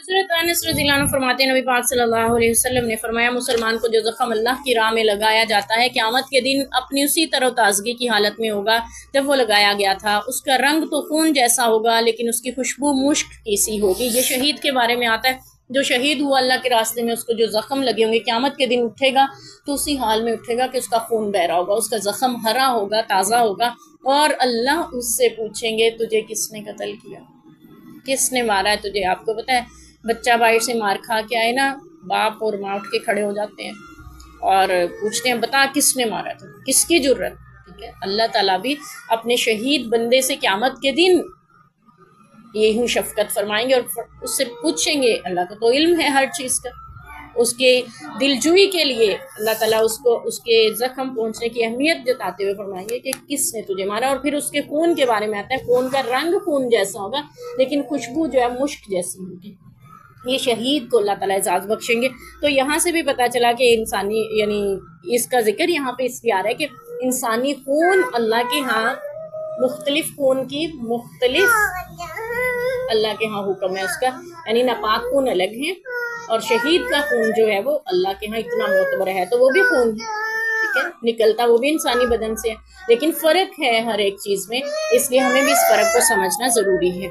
हज़रत अनस रज़ियल्लाहु अन्हु फरमाते हैं, नबी पाक सल्लल्लाहु अलैहि वसल्लम ने फरमाया, मुसलमान को जो ज़ख्म अल्लाह की राह में लगाया जाता है, क़यामत के दिन अपनी उसी तरोताज़गी की हालत में होगा जब वो लगाया गया था। उसका रंग तो खून जैसा होगा, लेकिन उसकी खुशबू मुश्क की सी होगी। ये शहीद के बारे में आता है, जो शहीद हुआ अल्लाह के रास्ते में, उसको जो ज़ख्म लगे होंगे, क़यामत के दिन उठेगा तो उसी हाल में उठेगा कि उसका खून बह रहा होगा, उसका ज़ख्म हरा होगा, ताज़ा होगा, और अल्लाह उससे पूछेंगे, तुझे किसने कत्ल किया, किसने मारा है तुझे। आपको पता है, बच्चा बाहर से मार खा के आए ना, बाप और माँ उठ के खड़े हो जाते हैं और पूछते हैं, बता किसने मारा था, किसकी जुर्रत। ठीक है, अल्लाह ताला भी अपने शहीद बंदे से क़यामत के दिन यही शफकत फरमाएंगे और उससे पूछेंगे। अल्लाह को तो इल्म है हर चीज़ का। उसके दिलजुई के लिए अल्लाह ताला उसको उसके ज़ख्म पहुँचने की अहमियत जताते हुए फरमाएंगे कि किसने तुझे मारा। और फिर उसके खून के बारे में आता है, खून का रंग खून जैसा होगा, लेकिन खुशबू जो है मुश्क जैसी होगी। ये शहीद को अल्लाह ताला एजाज़ बख्शेंगे। तो यहाँ से भी पता चला कि इंसानी, यानी इसका जिक्र यहाँ पे इसलिए आ रहा है कि इंसानी खून अल्लाह के यहाँ मुख्तलिफ खून की मुख्तलिफ अल्लाह के यहाँ हुक्म है उसका, यानी नापाक खून अलग है और शहीद का खून जो है वो अल्लाह के यहाँ इतना मोतबर है, तो वो भी खून है। ठीक है, निकलता वो भी इंसानी बदन से है, लेकिन फ़र्क है हर एक चीज़ में, इसलिए हमें भी इस फ़र्क को समझना ज़रूरी है।